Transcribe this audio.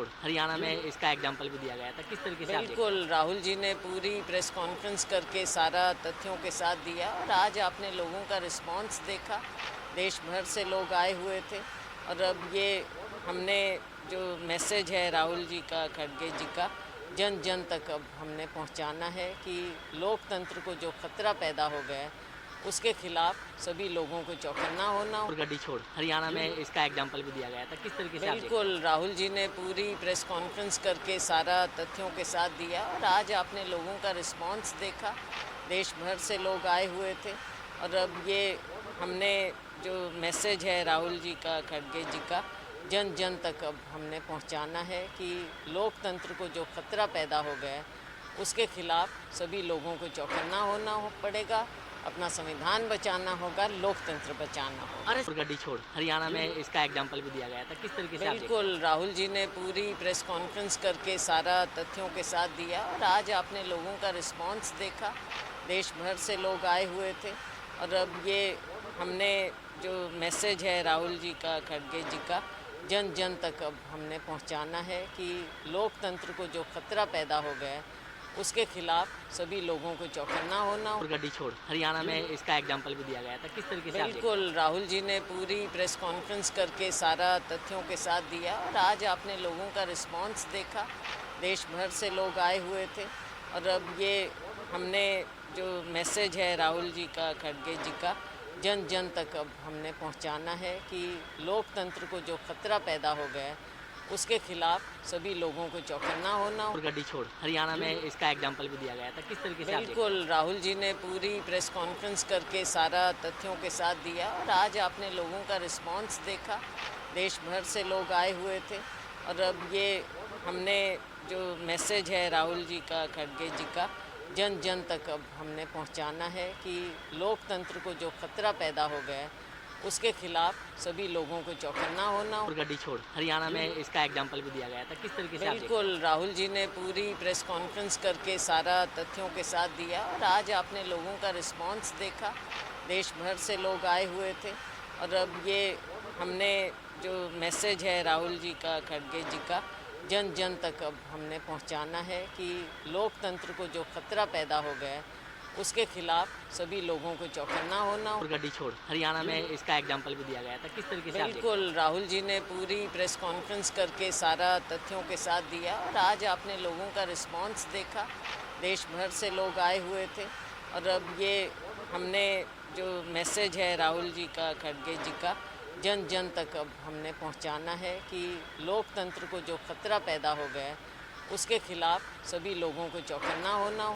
छोड़ हरियाणा में इसका एग्जाम्पल भी दिया गया था। किस तरीके से आप देखते बिल्कुल, राहुल जी ने पूरी प्रेस कॉन्फ्रेंस करके सारा तथ्यों के साथ दिया और आज आपने लोगों का रिस्पॉन्स देखा। देश भर से लोग आए हुए थे और अब ये हमने जो मैसेज है राहुल जी का, खड़गे जी का, जन जन तक अब हमने पहुंचाना है कि लोकतंत्र को जो खतरा पैदा हो गया है उसके खिलाफ सभी लोगों को चौकन्ना होना। और गड्डी छोड़ हरियाणा में इसका एग्जाम्पल भी दिया गया था। किस तरीके से आप देखते बिल्कुल, राहुल जी ने पूरी प्रेस कॉन्फ्रेंस करके सारा तथ्यों के साथ दिया और आज आपने लोगों का रिस्पॉन्स देखा। देश भर से लोग आए हुए थे और अब ये हमने जो मैसेज है राहुल जी का, खड़गे जी का, जन जन तक अब हमने पहुंचाना है कि लोकतंत्र को जो खतरा पैदा हो गया है उसके खिलाफ सभी लोगों को चौकन्ना होना पड़ेगा। अपना संविधान बचाना होगा, लोकतंत्र बचाना होगा। अरे और गड्डी छोड़ हरियाणा में इसका एग्जाम्पल भी दिया गया था। किस तरीके से आप देखते बिल्कुल, राहुल जी ने पूरी प्रेस कॉन्फ्रेंस करके सारा तथ्यों के साथ दिया और आज आपने लोगों का रिस्पॉन्स देखा। देश भर से लोग आए हुए थे और अब ये हमने जो मैसेज है राहुल जी का, खड़गे जी का, जन जन तक अब हमने पहुंचाना है कि लोकतंत्र को जो खतरा पैदा हो गया है उसके खिलाफ सभी लोगों को चौकन्ना होना। और गड्डी छोड़ हरियाणा में इसका एग्जाम्पल भी दिया गया था। किस तरीके से आप देखते बिल्कुल, राहुल जी ने पूरी प्रेस कॉन्फ्रेंस करके सारा तथ्यों के साथ दिया और आज आपने लोगों का रिस्पॉन्स देखा। देश भर से लोग आए हुए थे और अब ये हमने जो मैसेज है राहुल जी का, खड़गे जी का, जन जन तक अब हमने पहुंचाना है कि लोकतंत्र को जो खतरा पैदा हो गया है उसके खिलाफ सभी लोगों को चौकन्ना होना। और गड्डी छोड़ हरियाणा में इसका एग्जाम्पल भी दिया गया था। किस तरीके से आप देखते बिल्कुल, राहुल जी ने पूरी प्रेस कॉन्फ्रेंस करके सारा तथ्यों के साथ दिया और आज आपने लोगों का रिस्पॉन्स देखा। देश भर से लोग आए हुए थे और अब ये हमने जो मैसेज है राहुल जी का, खड़गे जी का, जन जन तक अब हमने पहुंचाना है कि लोकतंत्र को जो खतरा पैदा हो गया है उसके खिलाफ सभी लोगों को चौकन्ना होना। और गड्डी छोड़ हरियाणा में इसका एग्जाम्पल भी दिया गया था। किस तरीके से आप देखते बिल्कुल, राहुल जी ने पूरी प्रेस कॉन्फ्रेंस करके सारा तथ्यों के साथ दिया और आज आपने लोगों का रिस्पॉन्स देखा। देश भर से लोग आए हुए थे और अब ये हमने जो मैसेज है राहुल जी का, खड़गे जी का, जन जन तक अब हमने पहुंचाना है कि लोकतंत्र को जो खतरा पैदा हो गया है उसके खिलाफ सभी लोगों को चौकन्ना होना। और गड्डी छोड़ हरियाणा में इसका एग्जाम्पल भी दिया गया था। किस तरीके से आप देखते बिल्कुल, राहुल जी ने पूरी प्रेस कॉन्फ्रेंस करके सारा तथ्यों के साथ दिया और आज आपने लोगों का रिस्पॉन्स देखा। देश भर से लोग आए हुए थे और अब ये हमने जो मैसेज है राहुल जी का, खड़गे जी का, जन जन तक अब हमने पहुंचाना है कि लोकतंत्र को जो खतरा पैदा हो गया है उसके खिलाफ सभी लोगों को चौकन्ना होना।